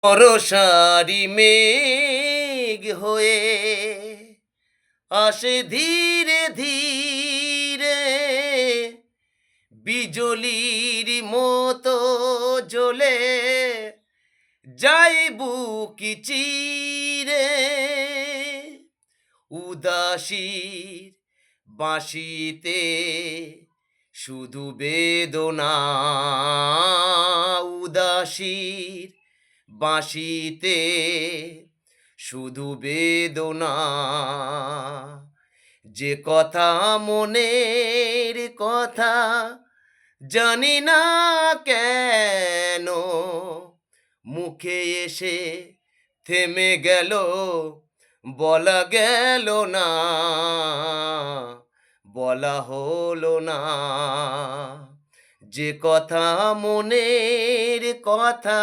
বরষারি মেঘ হয়ে আসে ধীরে ধীরে, বিজলির মতো জ্বলে যায় বুক চিরে। উদাসীর বাঁশিতে শুধু বেদনা, উদাসীর বাঁশিতে শুধু বেদনা। যে কথা মনের কথা জানি না কেন, মুখে এসে থেমে গেল, বলা গেল না, বলা হলো না। যে কথা মনের কথা